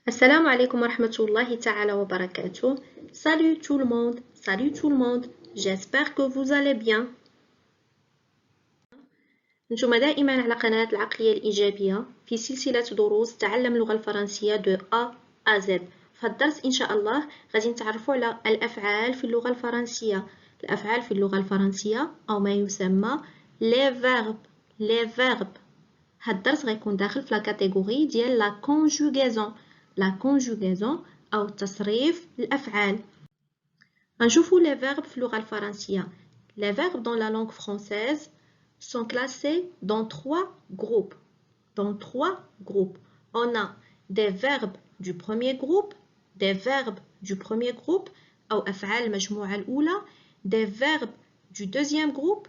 Assalamu alaikum wa rahmatullahi ta'ala wa barakatuh. Salut tout le monde, salut tout le monde. J'espère que vous allez bien. نتوما دائما على قناة العقلية الإيجابية في سلسلة دروس تعلم اللغة الفرنسية de A à Z. في هذا الدرس إن شاء الله غادي نتعرفوا على الأفعال في اللغة الفرنسية. الأفعال في اللغة الفرنسية أو ما يسمى les verbes. هذا الدرس غيكون داخل في لا كاتيجوري ديال لا conjugaison. La conjugaison أو تصريف الأفعال. غنشوفوا les verbes في اللغة الفرنسية. Les verbes dans la langue française sont classés dans trois groupes. On a des verbes du premier groupe, أو أفعال المجموعة الأولى, des verbes du deuxième groupe,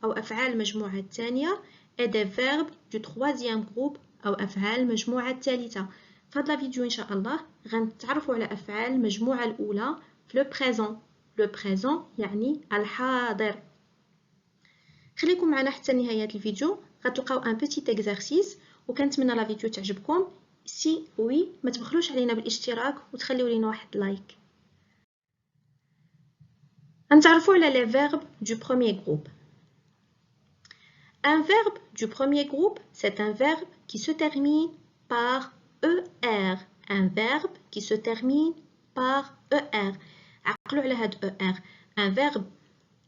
أو أفعال المجموعة الثانية, et des verbes du troisième groupe, أو أفعال المجموعة الثالثة. في هذا الفيديو إن شاء الله غنتعرفوا على أفعال المجموعة الأولى في لو بريزون يعني الحاضر. خليكم معنا حتى نهاية الفيديو، غتلقاو ان بيتيت اكزرسيس وكنتمنى لا فيديو تعجبكم. سي وي ما تبخلوش علينا بالاشتراك وتخليو لينا واحد لايك. غنتعرفوا على لي فيرب دو بروميير جروب. Un verbe du premier groupe, c'est un verbe qui se termine par ER. Un verbe qui se termine par ER. عقلوا على هاد ER. Un verbe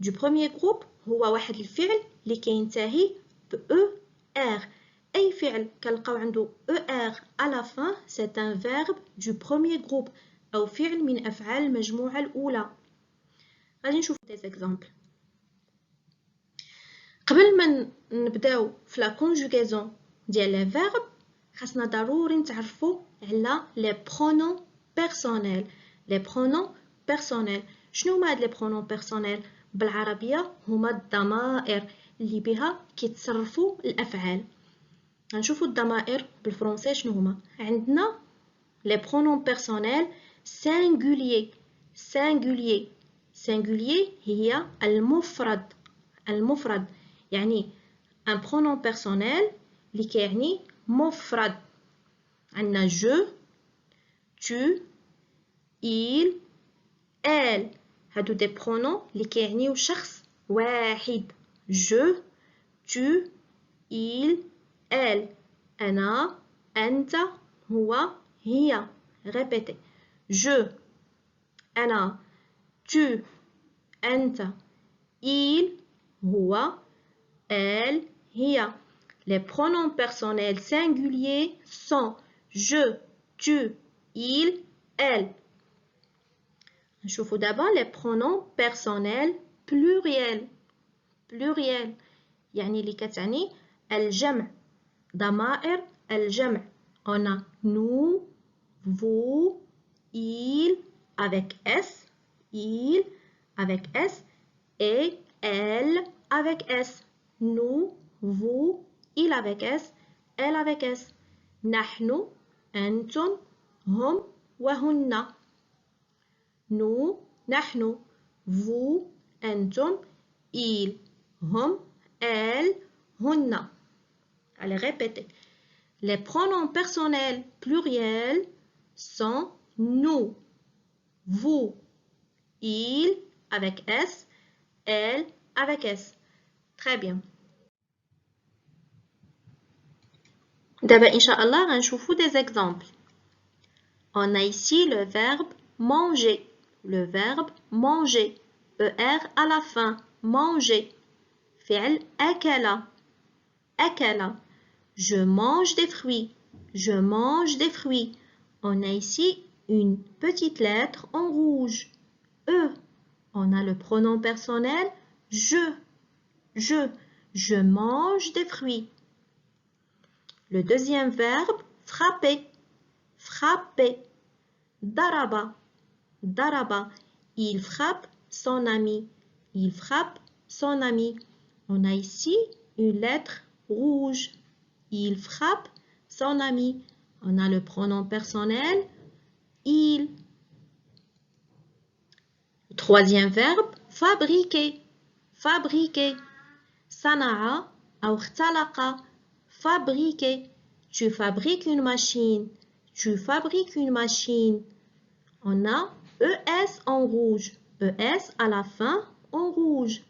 du premier groupe هو واحد الفعل اللي كينتهي ب ER. أي فعل كنلقاو عنده ER à la fin, c'est un verbe du premier groupe أو فعل من أفعال المجموعة الأولى. غادي نشوف des exemples. قبل ما نبداو في لا كونجوغيزون ديال لي فيرب خاصنا ضروري نتعرفوا على لي برونون بيرسونيل. لي برونون بيرسونيل شنو هما هاد لي برونون بيرسونيل؟ بالعربيه هما الضمائر اللي بها كيتصرفوا الافعال. غنشوفوا الضمائر بالفرنسي شنو هما. عندنا لي برونون بيرسونيل سينغوليي. سينغوليي هي المفرد يعني un pronom personnel اللي كيعني مفرد. عندنا je, tu, il, elle. هادو دي برونون اللي كيعنيو شخص واحد. je, tu, il, elle. أنا, أنت, هو, هي. répétez. je, أنا, tu, أنت, il, هو, elle, هي. Les pronoms personnels singuliers sont je, tu, il, elle. نشوفوا d'abord les pronoms personnels pluriels. يعني اللي كتعني الجمع. ضمائر الجمع. On a nous, vous, il avec S, il avec S et elle avec S. Nous, vous, il avec S, elle avec S. نحن, أنتم, هم وهن. Nous, نحن, vous, أنتم, il, هم, elle, هن. Allez, répétez. Les pronoms personnels pluriels sont nous, vous, il avec S, elle avec S. Très bien. دابا إن شاء الله غنشوفو des exemples. On a ici le verbe manger. Le verbe manger. ER à la fin. Manger. فعل أكل. أكل. Je mange des fruits. Je mange des fruits. On a ici une petite lettre en rouge. E. On a le pronom personnel je. Je mange des fruits. Le deuxième verbe, frapper. Frapper. Daraba. Daraba. Il frappe son ami. Il frappe son ami. On a ici une lettre rouge. Il frappe son ami. On a le pronom personnel il. Le troisième verbe, fabriquer. Fabriquer. صنع أو اختلق. Fabriquer. Tu fabriques une machine. Tu fabriques une machine. On a ES en rouge. ES à la fin en rouge.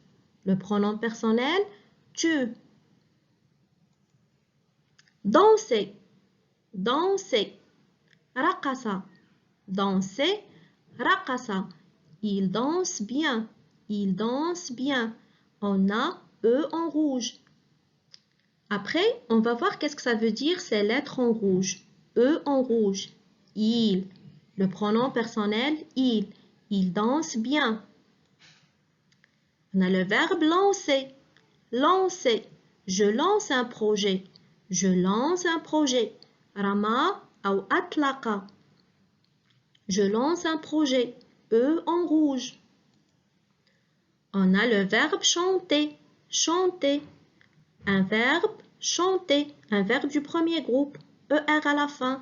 Le pronom personnel, tu. Danser. Danser. Raqasa. Danser. Raqasa. Il danse bien. Il danse bien. On a E en rouge. Après, on va voir qu'est-ce que ça veut dire ces lettres en rouge. E en rouge. Il. Le pronom personnel, il. Il danse bien. On a le verbe lancer. Lancer. Je lance un projet. Je lance un projet. Rama ou atlaqa. Je lance un projet. E en rouge. On a le verbe chanter. Chanter. Un verbe chanter. Un verbe du premier groupe. ER à la fin.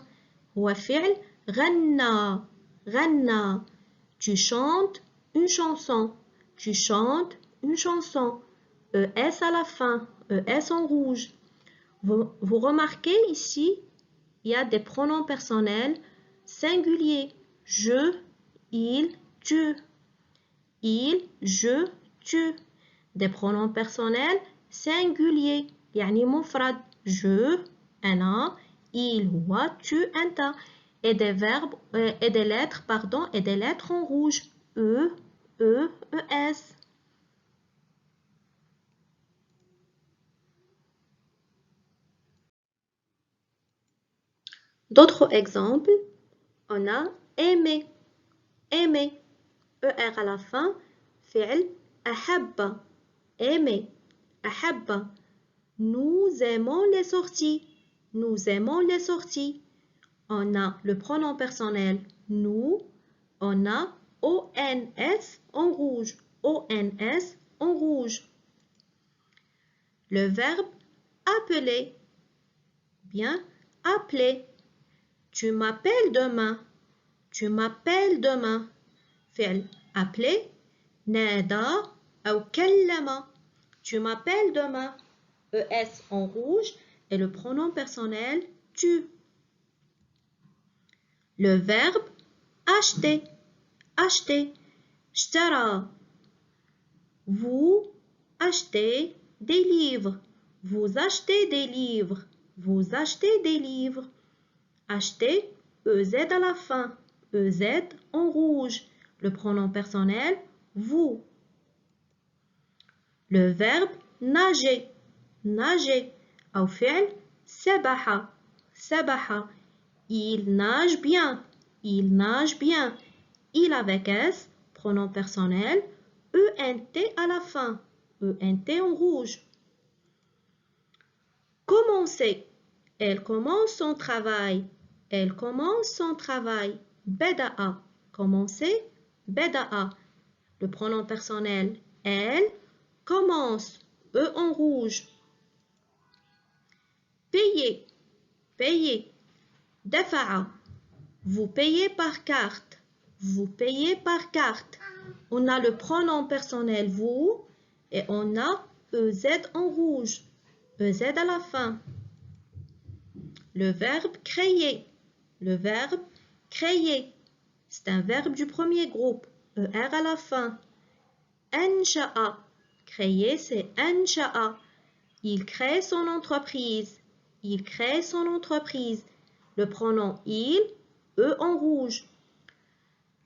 هو فعل غنى. غنى. Tu chantes une chanson. Tu chantes une chanson. ES à la fin. ES en rouge. Vous remarquez ici, il y a des pronoms personnels singuliers. Je, il, tu. Il, je, tu. Des pronoms personnels singuliers. يعني مفرد. Je, أنا, il, هو, tu, أنت. Et des verbes, et des lettres, pardon, et des lettres en rouge. E, ES. D'autres exemples, on a aimer. Aimer. ER à la fin. فعل أحب. Aimer. أحب. Nous aimons les sorties. Nous aimons les sorties. On a le pronom personnel nous. On a ONS en rouge. ONS en rouge. Le verbe appeler. Bien, appeler. Tu m'appelles demain. Tu m'appelles demain. فعل appeler. نادى أو كلم. Tu m'appelles demain. ES en rouge et le pronom personnel tu. Le verbe acheter. Acheter. اشترى. Vous achetez des livres. Vous achetez des livres. Vous achetez des livres. Acheter, EZ à la fin. EZ en rouge. Le pronom personnel, vous. Le verbe nager. Nager. أو فعل سبح. سبح. Il nage bien. Il nage bien. Il avec S, pronom personnel, ENT à la fin. ENT en rouge. Commencer. Elle commence son travail. Elle commence son travail. Beda'a. Commencer. Beda'a. Le pronom personnel, elle commence. E en rouge. Payer. Payer. Dafa'a. Vous payez par carte. Vous payez par carte. On a le pronom personnel vous et on a EZ en rouge. EZ à la fin. Le verbe créer. Le verbe créer. C'est un verbe du premier groupe. ER à la fin. Ansha'a. Créer, c'est ansha'a. Il crée son entreprise. Il crée son entreprise. Le pronom il, E en rouge.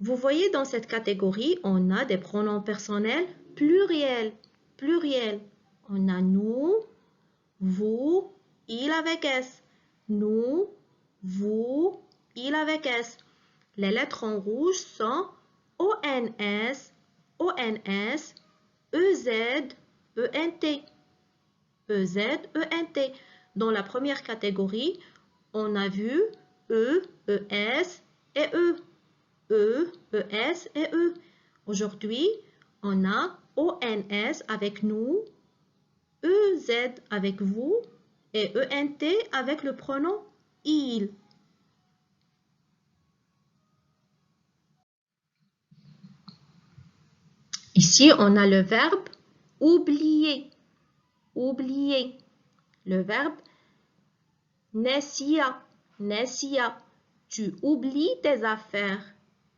Vous voyez, dans cette catégorie, on a des pronoms personnels pluriels. Pluriels. On a nous, vous, il avec S. Nous, vous, il avec S. Les lettres en rouge sont ONS, ONS, EZ, ENT. EZ, ENT. Dans la première catégorie, on a vu E, ES et E. E, ES et E. Aujourd'hui, on a ONS avec nous, EZ avec vous et ENT avec le pronom il. Ici, on a le verbe oublier. Oublier. Le verbe ناسية ناسية. Tu oublies tes affaires.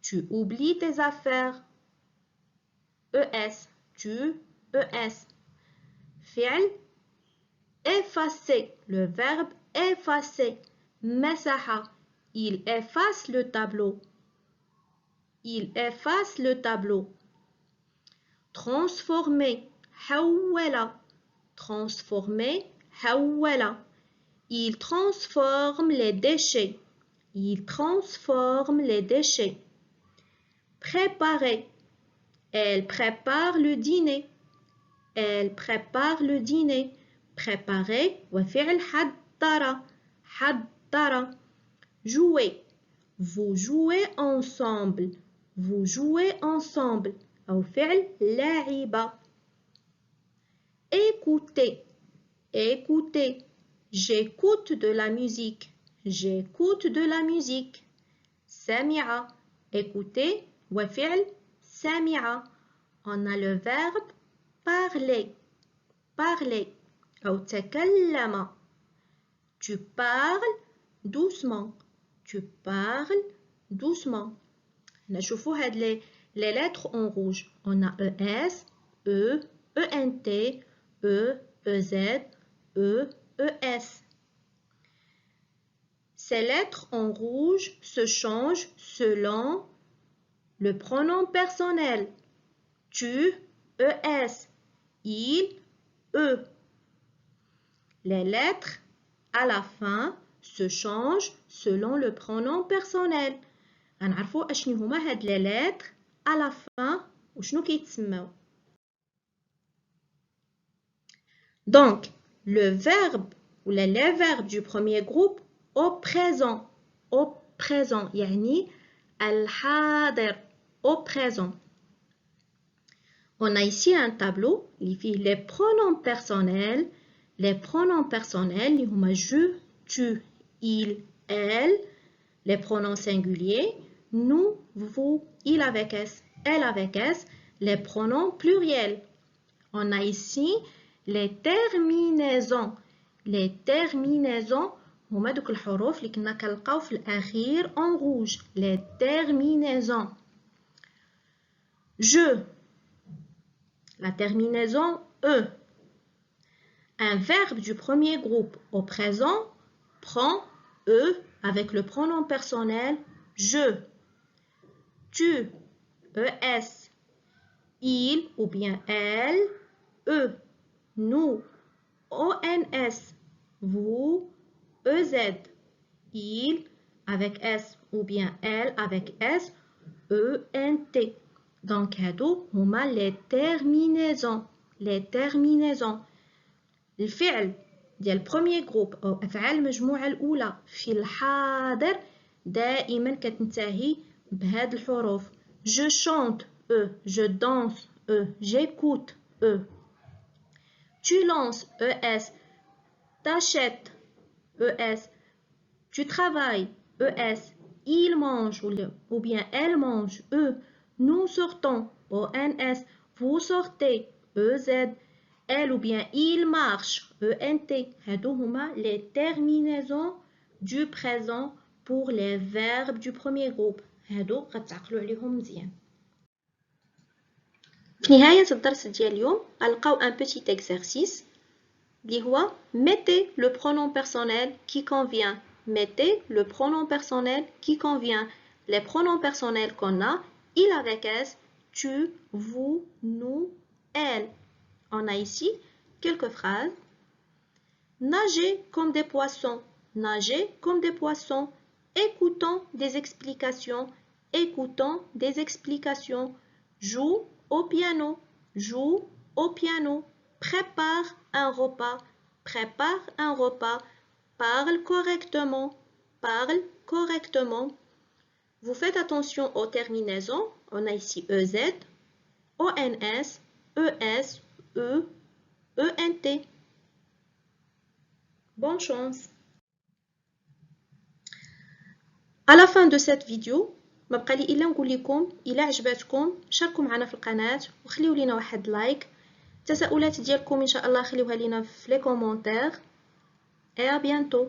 Tu oublies tes affaires. ES. Tu ES. فعل effacer. Le verbe effacer. مسح. Il efface le tableau. Il efface le tableau. Transformer. حول. Transformer. حول. Il transforme les déchets. Il transforme les déchets. Préparer. Elle prépare le dîner. Elle prépare le dîner. Préparer. وفعل حضر. حضر. Jouer. Vous jouez ensemble. Vous jouez ensemble. أو فعل لعب. Écouter. Écouter. J'écoute de la musique. J'écoute de la musique. سمع. Écouter. وفعل سمع. On a le verbe parler. Parler. أو تكلم. Tu parles doucement. Tu parles doucement. نشوفوا هاد les lettres en rouge. On a ES, E, ENT, E, EZ, E, ES. Ces lettres en rouge se changent selon le pronom personnel. Tu, ES, il, E. Les lettres à la fin se changent selon le pronom personnel. غنعرفوا اشنو هما هاد les lettres à la fin وشنو كيتسموا. Donc, le verbe ou les verbes du premier groupe au présent. Au présent. يعني الحاضر. Au présent. On a ici un tableau qui fait les pronoms personnels. Les pronoms personnels, اللي هما je, tu, il, elle. Les pronoms singuliers, nous, vous, il avec S, elle avec S. Les pronoms pluriels. On a ici les terminaisons. Les terminaisons هما دوك الحروف اللي كنا كنلقاو في الأخير en rouge. Les terminaisons. Je. La terminaison E. Un verbe du premier groupe au présent prend E avec le pronom personnel je. Tu, ES. Il ou bien elle, E. Nous, ONS. Vous, EZ. Il avec S ou bien elle avec S, ENT. Donc, هادو هما les terminaisons. Les terminaisons. الفعل ديال البروميير جروب أو أفعال المجموعة الأولى في الحاضر دائما كتنتهي بهاد الحروف. Je chante, E. Je danse, E. J'écoute, E. Tu lances, ES. T'achètes, ES. Tu travailles, ES. Il mange ou bien elle mange, E. Nous sortons, ONS. Vous sortez, EZ. Elle ou bien il marche, ENT. هادو هما les terminaisons du présent pour les verbes du premier groupe. هادو غتعقلوا عليهم مزيان. في نهاية الدرس ديال اليوم غنلقاو un petit exercice اللي هو mettez le pronom personnel qui convient. Mettez le pronom personnel qui convient. Les pronoms personnels qu'on a, il avec S, tu, vous, nous, elle. On a ici quelques phrases. Nager comme des poissons. Nager comme des poissons. Écoutons des explications. Écoutons des explications. Joue au piano. Joue au piano. Prépare un repas. Prépare un repas. Parle correctement. Parle correctement. Vous faites attention aux terminaisons. On a ici EZ, ONS, ES, E, ENT. Bonne chance. À la fin de cette vidéo ما بقى لي الا نقول لكم الى عجبتكم شاركوا معنا في القناه وخليوا لينا واحد لايك. التساؤلات ديالكم ان شاء الله خليوها لينا في لي كومونتير. et à bientôt.